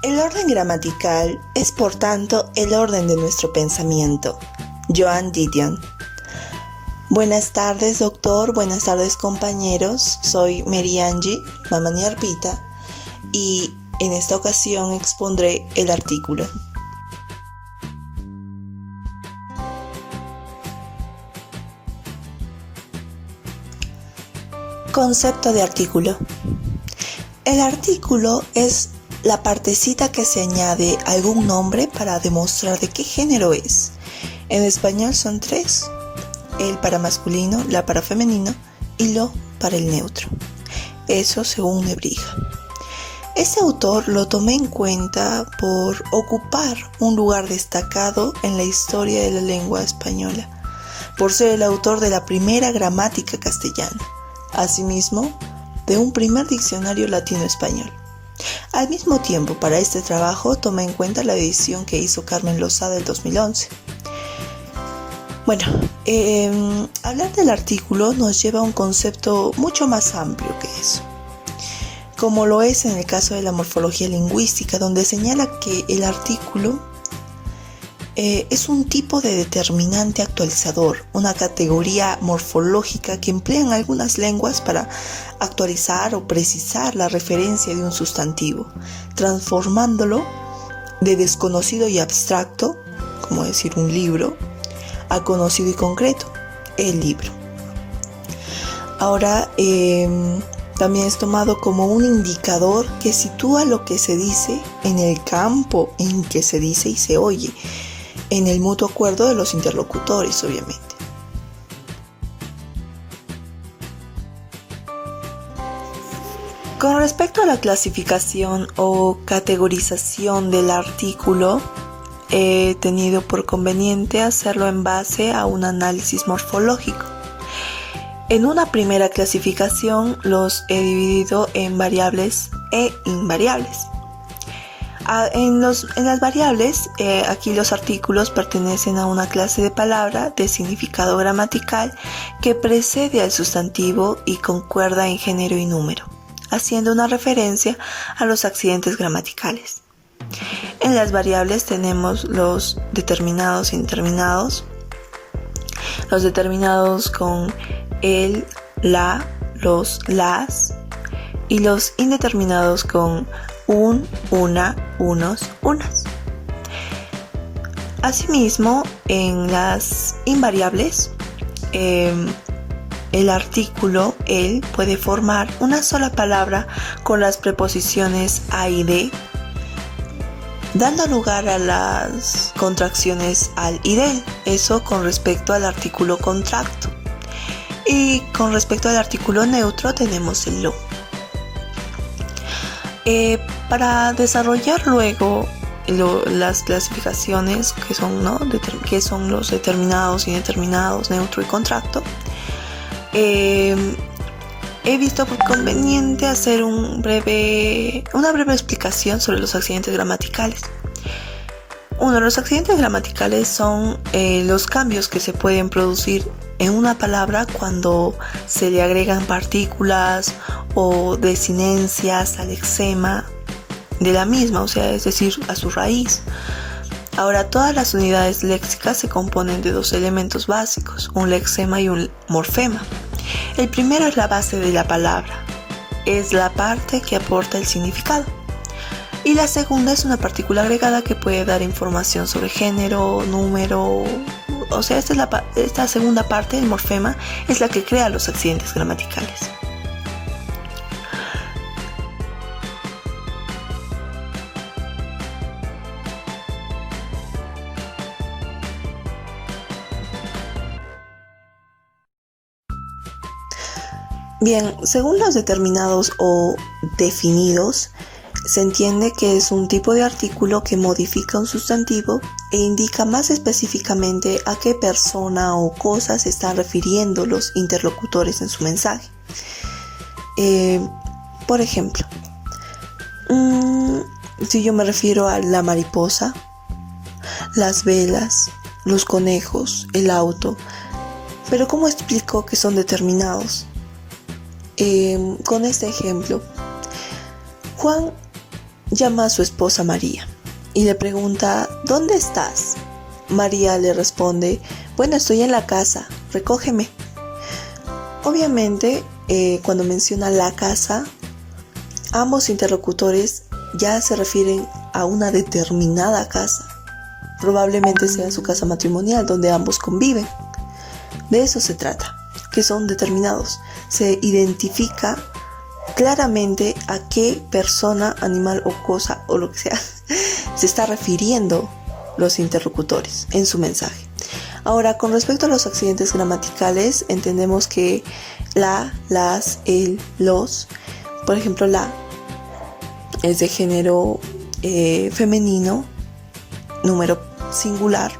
El orden gramatical es, por tanto, el orden de nuestro pensamiento. Joan Didion. Buenas tardes, doctor. Buenas tardes, compañeros. Soy Mary Angie Mamani Arpita y en esta ocasión expondré el artículo. Concepto de artículo. El artículo es la partecita que se añade a algún nombre para demostrar de qué género es. En español son tres: el para masculino, la para femenino y lo para el neutro. Eso según Nebrija. Este autor lo tomé en cuenta por ocupar un lugar destacado en la historia de la lengua española, por ser el autor de la primera gramática castellana, asimismo de un primer diccionario latino-español. Al mismo tiempo, para este trabajo tomé en cuenta la edición que hizo Carmen Lozada del 2011. Bueno, hablar del artículo nos lleva a un concepto mucho más amplio que eso, como lo es en el caso de la morfología lingüística, donde señala que el artículo es un tipo de determinante actualizador, una categoría morfológica que emplean algunas lenguas para actualizar o precisar la referencia de un sustantivo, transformándolo de desconocido y abstracto, como decir un libro, a conocido y concreto, el libro. Ahora, también es tomado como un indicador que sitúa lo que se dice en el campo en que se dice y se oye, en el mutuo acuerdo de los interlocutores, obviamente. Con respecto a la clasificación o categorización del artículo, he tenido por conveniente hacerlo en base a un análisis morfológico. En una primera clasificación los he dividido en variables e invariables. En las variables, aquí los artículos pertenecen a una clase de palabra de significado gramatical que precede al sustantivo y concuerda en género y número, haciendo una referencia a los accidentes gramaticales. En las variables tenemos los determinados e indeterminados. Los determinados con el, la, los, las, y los indeterminados con un, una, unos, unas. Asimismo, en las invariables, el artículo el puede formar una sola palabra con las preposiciones a y de, dando lugar a las contracciones al y del. Eso con respecto al artículo contracto. Y con respecto al artículo neutro tenemos el lo. Para desarrollar luego las clasificaciones que son, son los determinados, indeterminados, neutro y contracto, he visto por conveniente hacer una breve explicación sobre los accidentes gramaticales. Los accidentes gramaticales son los cambios que se pueden producir en una palabra cuando se le agregan partículas o desinencias al lexema de la misma, o sea, es decir, a su raíz. Ahora, todas las unidades léxicas se componen de dos elementos básicos, un lexema y un morfema. El primero es la base de la palabra, es la parte que aporta el significado. Y la segunda es una partícula agregada que puede dar información sobre género, número. O sea, esta segunda parte, el morfema, es la que crea los accidentes gramaticales. Bien, según los determinados o definidos, se entiende que es un tipo de artículo que modifica un sustantivo e indica más específicamente a qué persona o cosa se están refiriendo los interlocutores en su mensaje. Por ejemplo, si yo me refiero a la mariposa, las velas, los conejos, el auto, pero ¿cómo explico que son determinados? Con este ejemplo, Juan llama a su esposa María y le pregunta: ¿dónde estás? María le responde: bueno, estoy en la casa, recógeme. Obviamente, cuando menciona la casa, ambos interlocutores ya se refieren a una determinada casa. Probablemente sea su casa matrimonial donde ambos conviven. De eso se trata, que son determinados. Se identifica claramente a qué persona, animal o cosa o lo que sea se está refiriendo los interlocutores en su mensaje. Ahora, con respecto a los accidentes gramaticales, entendemos que la, las, el, los, por ejemplo, la es de género femenino, número singular.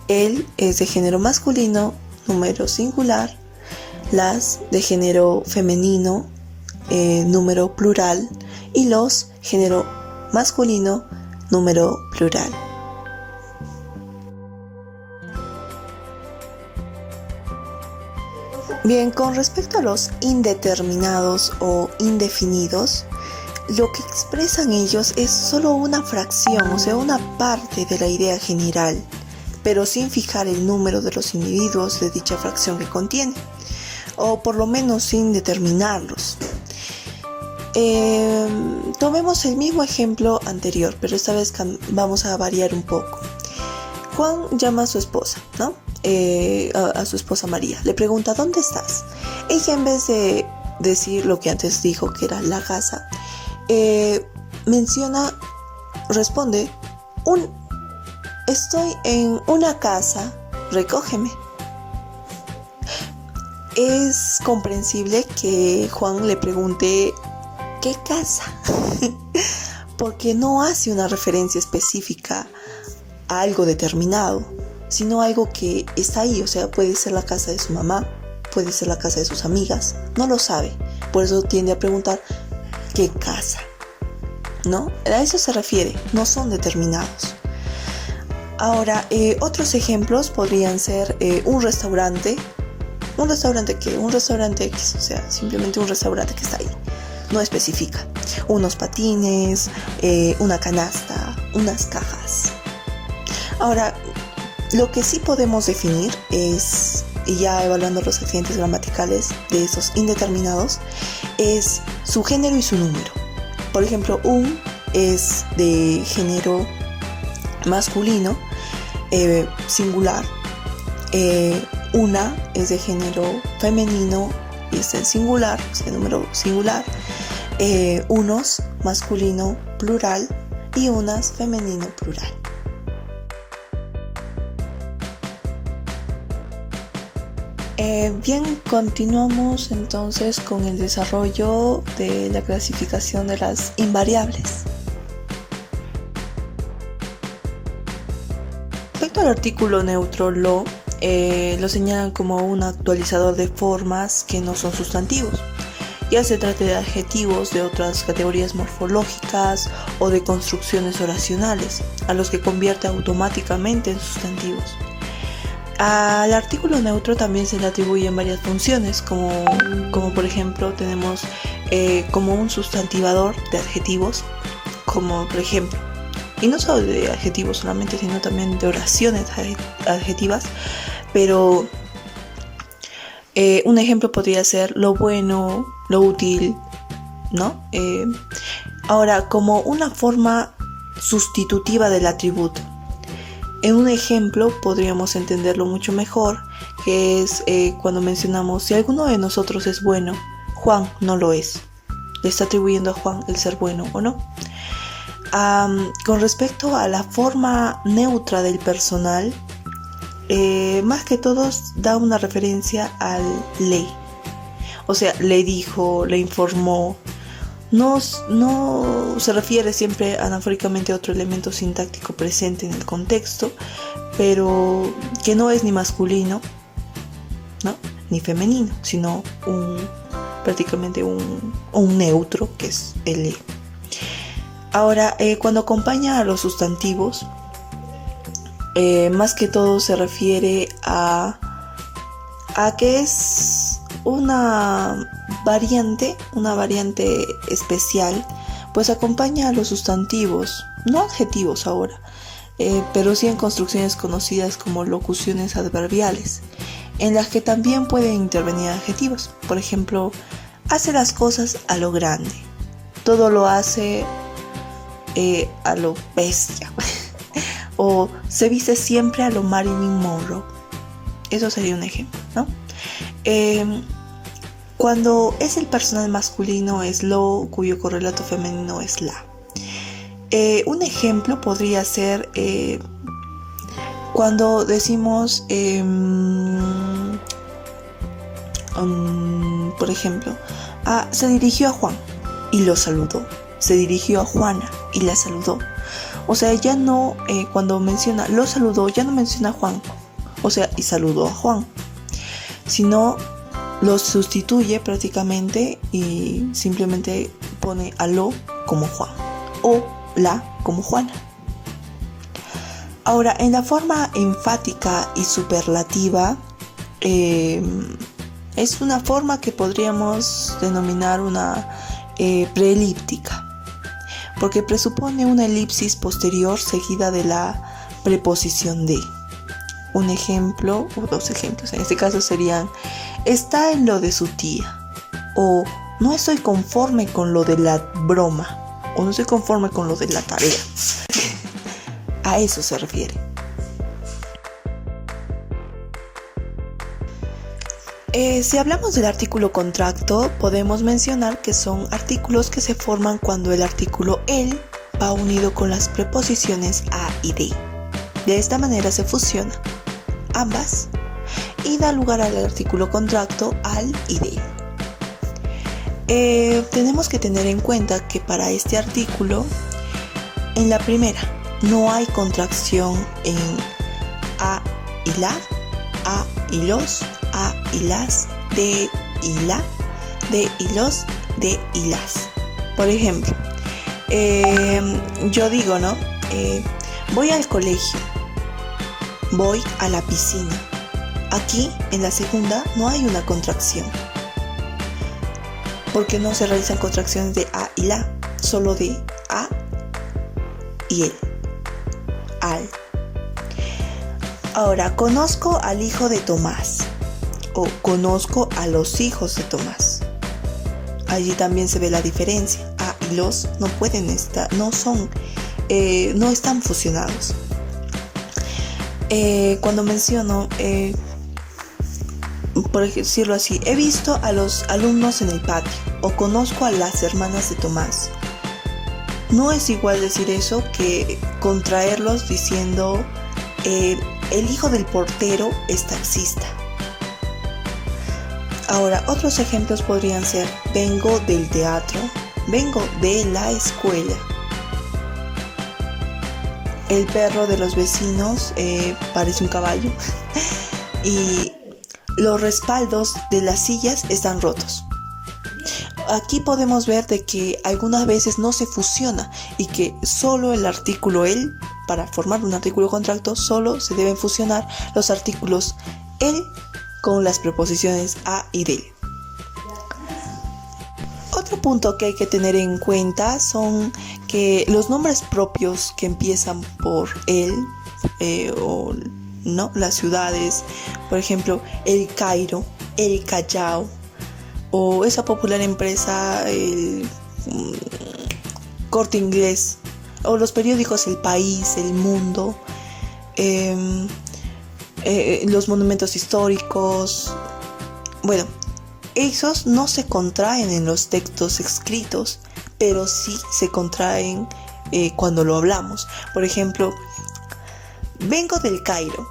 El es de género masculino, número singular. Las de género femenino, número plural. Y los, género masculino, número plural. Bien, con respecto a los indeterminados o indefinidos, lo que expresan ellos es solo una fracción, o sea, una parte de la idea general, pero sin fijar el número de los individuos de dicha fracción que contiene, o por lo menos sin determinarlos. Tomemos el mismo ejemplo anterior, pero esta vez vamos a variar un poco. Juan llama a su esposa, ¿no? A su esposa María. Le pregunta: ¿dónde estás? Ella, en vez de decir lo que antes dijo, que era la casa, responde: estoy en una casa, recógeme. Es comprensible que Juan le pregunte: ¿qué casa? Porque no hace una referencia específica a algo determinado, sino algo que está ahí. O sea, puede ser la casa de su mamá, puede ser la casa de sus amigas, no lo sabe. Por eso tiende a preguntar: ¿qué casa? ¿No? A eso se refiere, no son determinados. Ahora, otros ejemplos podrían ser un restaurante. ¿Un restaurante qué? Un restaurante X, o sea, simplemente un restaurante que está ahí. No especifica. Unos patines, una canasta, unas cajas. Ahora, lo que sí podemos definir es, y ya evaluando los accidentes gramaticales de esos indeterminados, es su género y su número. Por ejemplo, un es de género masculino, singular. Una es de género femenino y es el singular, o sea, número singular. Unos masculino plural y unas femenino plural. Bien, continuamos entonces con el desarrollo de la clasificación de las invariables. Respecto al artículo neutro lo señalan como un actualizador de formas que no son sustantivos, ya se trate de adjetivos de otras categorías morfológicas o de construcciones oracionales, a los que convierte automáticamente en sustantivos. Al artículo neutro también se le atribuyen varias funciones, como por ejemplo tenemos como un sustantivador de adjetivos, como por ejemplo, y no solo de adjetivos solamente, sino también de oraciones adjetivas, pero un ejemplo podría ser lo bueno, lo útil, ¿no? Ahora, como una forma sustitutiva del atributo. En un ejemplo podríamos entenderlo mucho mejor, que es cuando mencionamos: si alguno de nosotros es bueno, Juan no lo es. Le está atribuyendo a Juan el ser bueno o no. Con respecto a la forma neutra del personal, más que todo da una referencia al le. O sea, le dijo, le informó. No se refiere siempre anafóricamente a otro elemento sintáctico presente en el contexto, pero que no es ni masculino, ¿no?, ni femenino, sino prácticamente un neutro, que es el le. Ahora, cuando acompaña a los sustantivos, más que todo se refiere a que es una variante especial, pues acompaña a los sustantivos, no adjetivos ahora, pero sí en construcciones conocidas como locuciones adverbiales, en las que también pueden intervenir adjetivos. Por ejemplo, hace las cosas a lo grande, todo lo hace a lo bestia, o se viste siempre a lo Marilyn Monroe. Eso sería un ejemplo, ¿no? Cuando es el personal masculino es lo, cuyo correlato femenino es la. Un ejemplo podría ser cuando decimos, por ejemplo, se dirigió a Juan y lo saludó. Se dirigió a Juana y la saludó. O sea, ya no, cuando menciona lo saludó, ya no menciona a Juan, o sea, y saludó a Juan, sino lo sustituye prácticamente y simplemente pone a lo como Juan o la como Juana. Ahora, en la forma enfática y superlativa, es una forma que podríamos denominar una preelíptica, porque presupone una elipsis posterior seguida de la preposición de. Un ejemplo, o dos ejemplos, en este caso serían: está en lo de su tía, o no estoy conforme con lo de la broma, o no estoy conforme con lo de la tarea. A eso se refiere. Si hablamos del artículo contracto, podemos mencionar que son artículos que se forman cuando el artículo el va unido con las preposiciones a y de. De esta manera se fusiona ambas y da lugar al artículo contracto al y de. Tenemos que tener en cuenta que para este artículo, en la primera, no hay contracción en a y la, a y los, a y las, de y la, de y los, de y las. Por ejemplo, yo digo, ¿no? Voy al colegio, voy a la piscina. Aquí, en la segunda, no hay una contracción, porque no se realizan contracciones de a y la, solo de a y el, al. Ahora, conozco al hijo de Tomás, o conozco a los hijos de Tomás. Allí también se ve la diferencia. A y los no pueden estar, no están fusionados. Cuando menciono, por decirlo así, he visto a los alumnos en el patio, o conozco a las hermanas de Tomás. No es igual decir eso que contraerlos diciendo el hijo del portero es taxista. Ahora, otros ejemplos podrían ser: vengo del teatro, vengo de la escuela. El perro de los vecinos parece un caballo y los respaldos de las sillas están rotos. Aquí podemos ver de que algunas veces no se fusiona y que solo el artículo el, para formar un artículo contracto, solo se deben fusionar los artículos el con las preposiciones a y de. Otro punto que hay que tener en cuenta son que los nombres propios que empiezan por el o no, las ciudades, por ejemplo, el Cairo, el Callao, o esa popular empresa, el Corte Inglés, o los periódicos El País, El Mundo, los monumentos históricos. Bueno, esos no se contraen en los textos escritos, pero sí se contraen cuando lo hablamos. Por ejemplo, vengo del Cairo.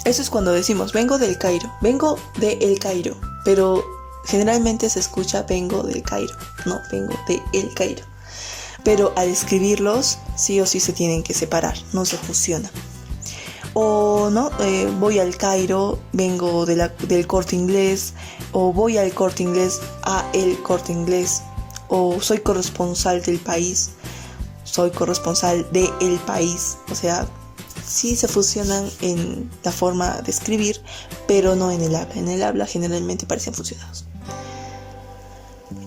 Eso es cuando decimos vengo del Cairo, vengo de El Cairo, pero generalmente se escucha vengo del Cairo, no vengo de El Cairo. Pero al escribirlos sí o sí se tienen que separar, no se fusionan. O no, voy al Cairo, vengo del Corte Inglés, o voy al Corte Inglés a El Corte Inglés, o soy corresponsal del país, soy corresponsal de El País. O sea, sí se fusionan en la forma de escribir, pero no en el habla. En el habla generalmente parecen fusionados.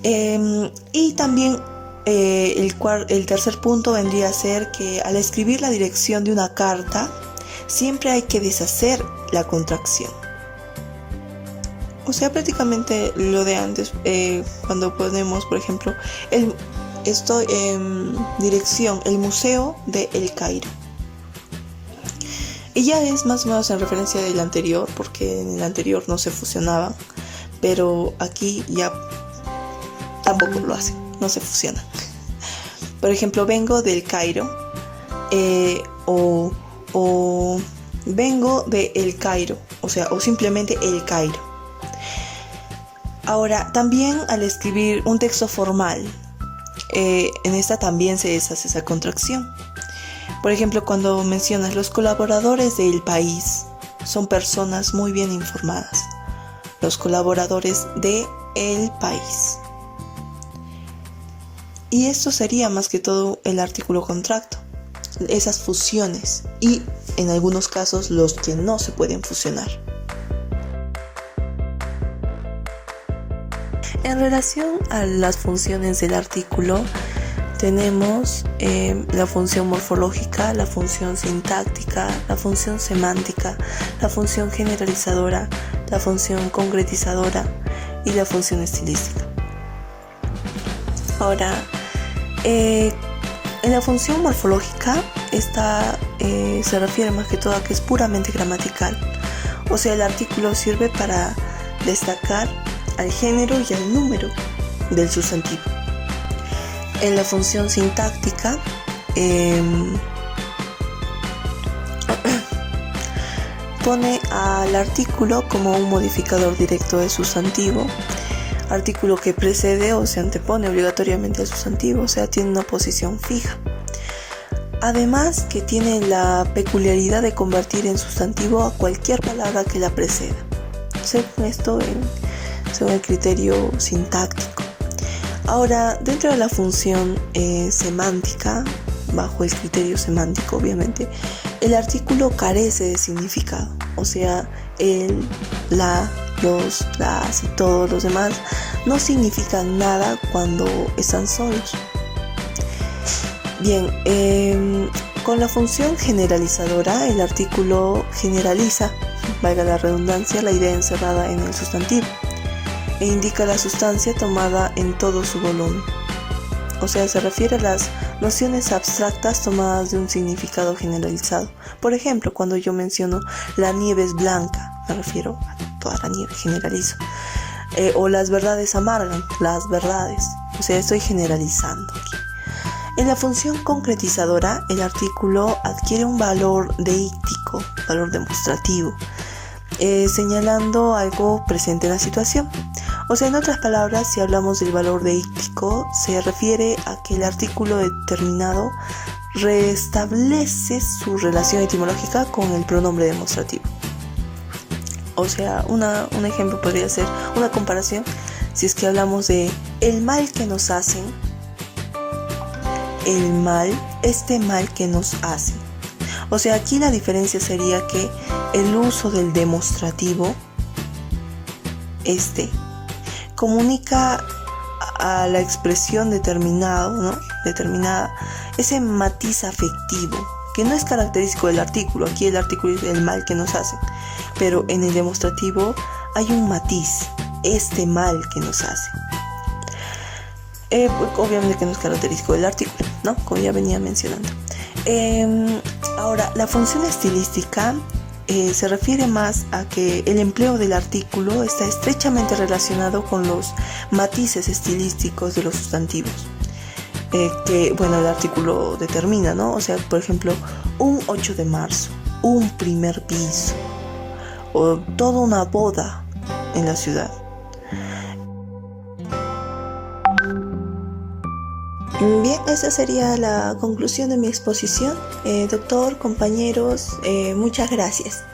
Y también El tercer punto vendría a ser que al escribir la dirección de una carta, siempre hay que deshacer la contracción. O sea, prácticamente lo de antes, cuando ponemos, por ejemplo, estoy en dirección, el Museo de El Cairo. Y ya es más o menos en referencia del anterior, porque en el anterior no se fusionaban, pero aquí ya tampoco lo hacen, no se fusionan. Por ejemplo, vengo del Cairo, o vengo de El Cairo, o simplemente El Cairo. Ahora, también al escribir un texto formal, en esta también se deshace esa contracción. Por ejemplo, cuando mencionas los colaboradores de El País, son personas muy bien informadas. Los colaboradores de El País. Y esto sería más que todo el artículo contracto, esas fusiones y en algunos casos los que no se pueden fusionar. En relación a las funciones del artículo, tenemos la función morfológica, la función sintáctica, la función semántica, la función generalizadora, la función concretizadora y la función estilística. Ahora, en la función morfológica, esta se refiere más que todo a que es puramente gramatical. O sea, el artículo sirve para destacar al género y al número del sustantivo. En la función sintáctica, pone al artículo como un modificador directo del sustantivo, artículo que precede o se antepone obligatoriamente al sustantivo, o sea, tiene una posición fija. Además que tiene la peculiaridad de convertir en sustantivo a cualquier palabra que la preceda, según esto, según el criterio sintáctico. Ahora, dentro de la función semántica, bajo el criterio semántico obviamente, el artículo carece de significado, o sea, el, la, los, las y todos los demás no significan nada cuando están solos. Bien, con la función generalizadora, el artículo generaliza, valga la redundancia, la idea encerrada en el sustantivo e indica la sustancia tomada en todo su volumen. O sea, se refiere a las nociones abstractas tomadas de un significado generalizado. Por ejemplo, cuando yo menciono la nieve es blanca, me refiero a toda la nieve, generalizo. O las verdades amargan, las verdades. O sea, estoy generalizando aquí. En la función concretizadora, el artículo adquiere un valor deíctico, valor demostrativo, señalando algo presente en la situación. O sea, en otras palabras, si hablamos del valor deíctico, se refiere a que el artículo determinado restablece su relación etimológica con el pronombre demostrativo. O sea, un ejemplo podría ser una comparación, si es que hablamos de el mal que nos hacen, el mal, este mal que nos hacen. O sea, aquí la diferencia sería que el uso del demostrativo, comunica a la expresión determinada, ese matiz afectivo, que no es característico del artículo. Aquí el artículo es el mal que nos hacen, pero en el demostrativo hay un matiz, este mal que nos hacen. Obviamente que no es característico del artículo, ¿no? Como ya venía mencionando. Ahora, la función estilística se refiere más a que el empleo del artículo está estrechamente relacionado con los matices estilísticos de los sustantivos que, bueno, el artículo determina, ¿no? O sea, por ejemplo, un 8 de marzo, un primer piso, o toda una boda en la ciudad. Bien, esa sería la conclusión de mi exposición. Doctor, compañeros, muchas gracias.